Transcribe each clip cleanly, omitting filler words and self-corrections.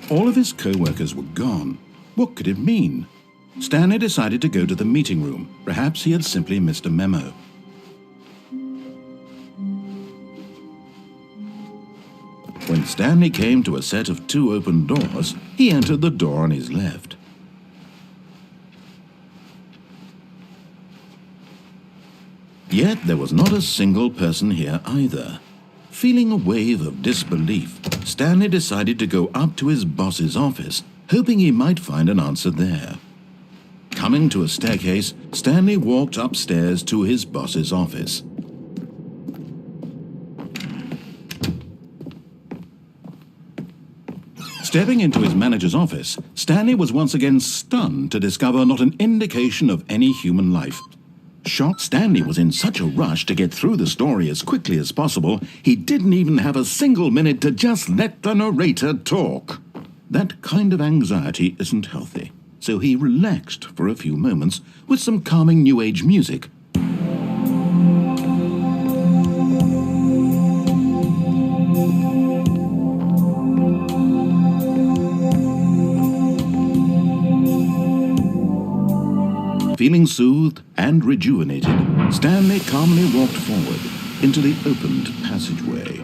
All of his co-workers were gone. What could it mean? Stanley decided to go to the meeting room. Perhaps he had simply missed a memo. When Stanley came to a set of 2 open doors, he entered the door on his left. Yet there was not a single person here either. Feeling a wave of disbelief, Stanley decided to go up to his boss's office, hoping he might find an answer there. Coming to a staircase, Stanley walked upstairs to his boss's office. Stepping into his manager's office, Stanley was once again stunned to discover not an indication of any human life. Shocked, Stanley was in such a rush to get through the story as quickly as possible, he didn't even have a single minute to just let the narrator talk. That kind of anxiety isn't healthy, so he relaxed for a few moments with some calming New Age music. Feeling soothed and rejuvenated, Stanley calmly walked forward into the opened passageway.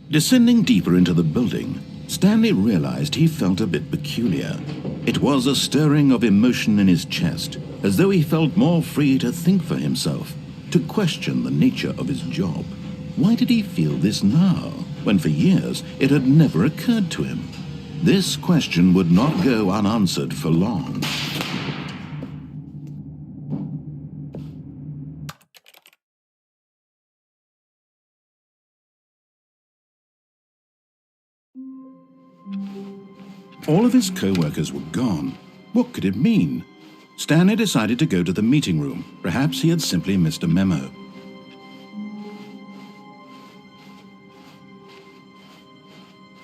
Descending deeper into the building, Stanley realized he felt a bit peculiar. It was a stirring of emotion in his chest, as though he felt more free to think for himself, to question the nature of his job. Why did he feel this now, when for years it had never occurred to him? This question would not go unanswered for long. All of his co-workers were gone. What could it mean? Stanley decided to go to the meeting room. Perhaps he had simply missed a memo.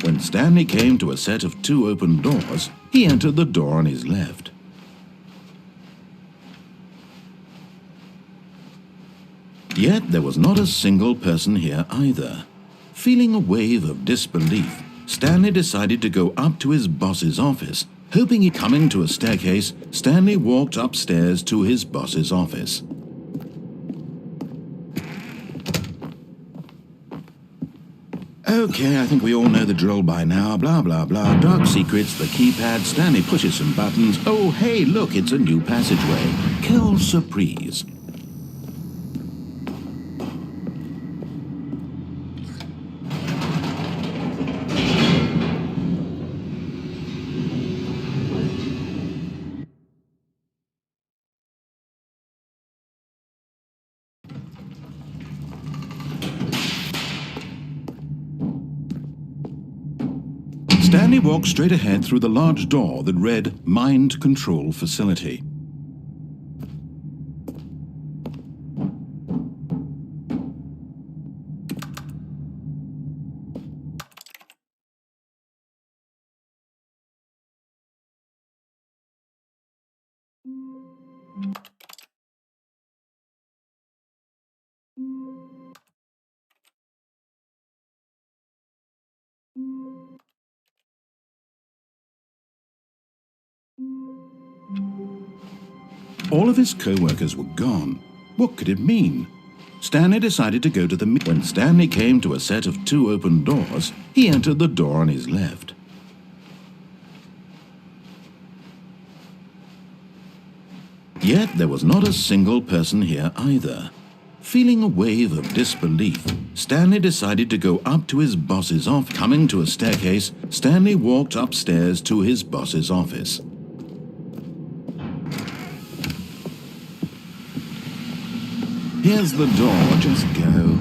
When Stanley came to a set of 2 open doors, he entered the door on his left. Yet there was not a single person here either. Feeling a wave of disbelief, Stanley decided to go up to his boss's office. Hoping he coming to a staircase, Stanley walked upstairs to his boss's office. Okay, I think we all know the drill by now. Blah, blah, blah. Dark secrets, the keypad. Stanley pushes some buttons. Oh, hey, look, it's a new passageway. Quelle surprise. Stanley walked straight ahead through the large door that read Mind Control Facility. All of his co-workers were gone. What could it mean? Stanley decided to go to the meeting. When Stanley came to a set of 2 open doors, he entered the door on his left. Yet there was not a single person here either. Feeling a wave of disbelief, Stanley decided to go up to his boss's office. Coming to a staircase, Stanley walked upstairs to his boss's office. Here's the door, just go.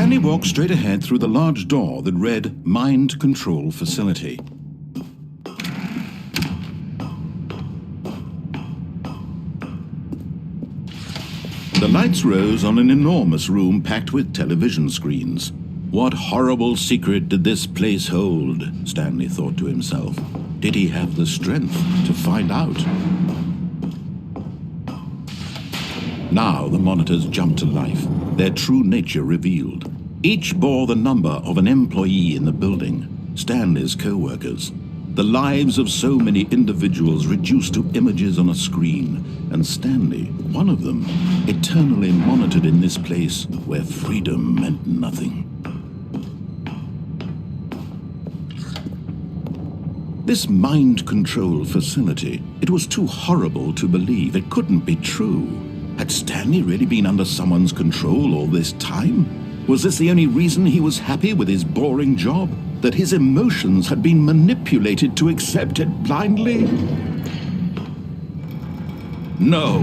Stanley walked straight ahead through the large door that read Mind Control Facility. The lights rose on an enormous room packed with television screens. What horrible secret did this place hold? Stanley thought to himself. Did he have the strength to find out? Now the monitors jumped to life, their true nature revealed. Each bore the number of an employee in the building, Stanley's co-workers. The lives of so many individuals reduced to images on a screen, and Stanley, one of them, eternally monitored in this place where freedom meant nothing. This mind control facility, it was too horrible to believe. It couldn't be true. Had Stanley really been under someone's control all this time? Was this the only reason he was happy with his boring job? That his emotions had been manipulated to accept it blindly? No,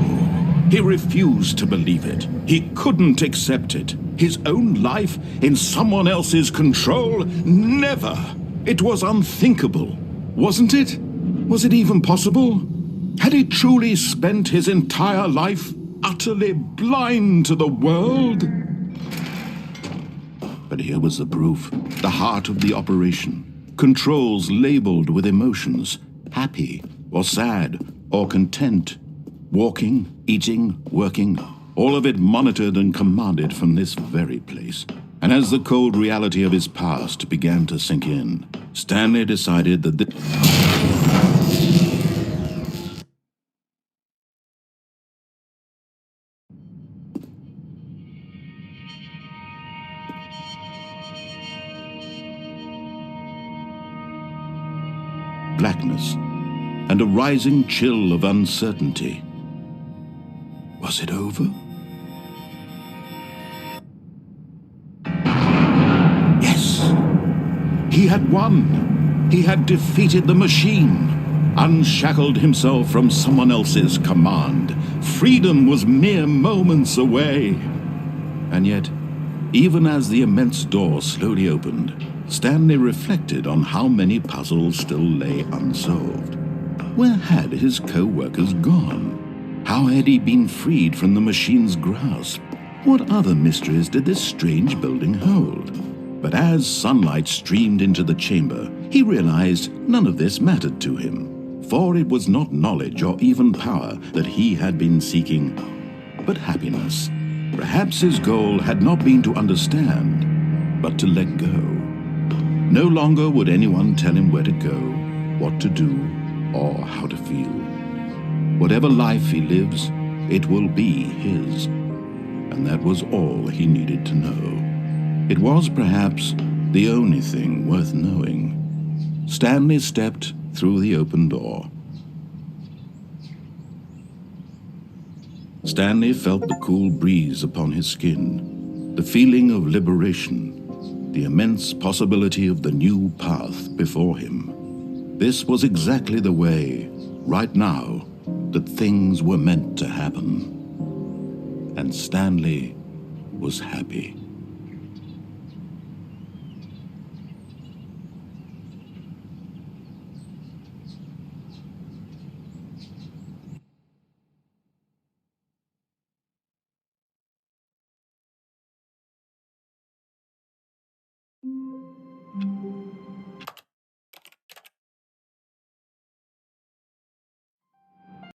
he refused to believe it. He couldn't accept it. His own life in someone else's control? Never! It was unthinkable. Wasn't it? Was it even possible? Had he truly spent his entire life utterly blind to the world? But here was the proof, the heart of the operation. Controls labeled with emotions, happy or sad or content. Walking, eating, working, all of it monitored and commanded from this very place. And as the cold reality of his past began to sink in, Stanley decided that blackness and a rising chill of uncertainty. Was it over? Yes! He had won! He had defeated the machine, unshackled himself from someone else's command. Freedom was mere moments away. And yet, even as the immense door slowly opened, Stanley reflected on how many puzzles still lay unsolved. Where had his co-workers gone? How had he been freed from the machine's grasp? What other mysteries did this strange building hold? But as sunlight streamed into the chamber, he realized none of this mattered to him, for it was not knowledge or even power that he had been seeking, but happiness. Perhaps his goal had not been to understand, but to let go. No longer would anyone tell him where to go, what to do, or how to feel. Whatever life he lives, it will be his. And that was all he needed to know. It was perhaps the only thing worth knowing. Stanley stepped through the open door. Stanley felt the cool breeze upon his skin, the feeling of liberation, the immense possibility of the new path before him. This was exactly the way, right now, that things were meant to happen. And Stanley was happy.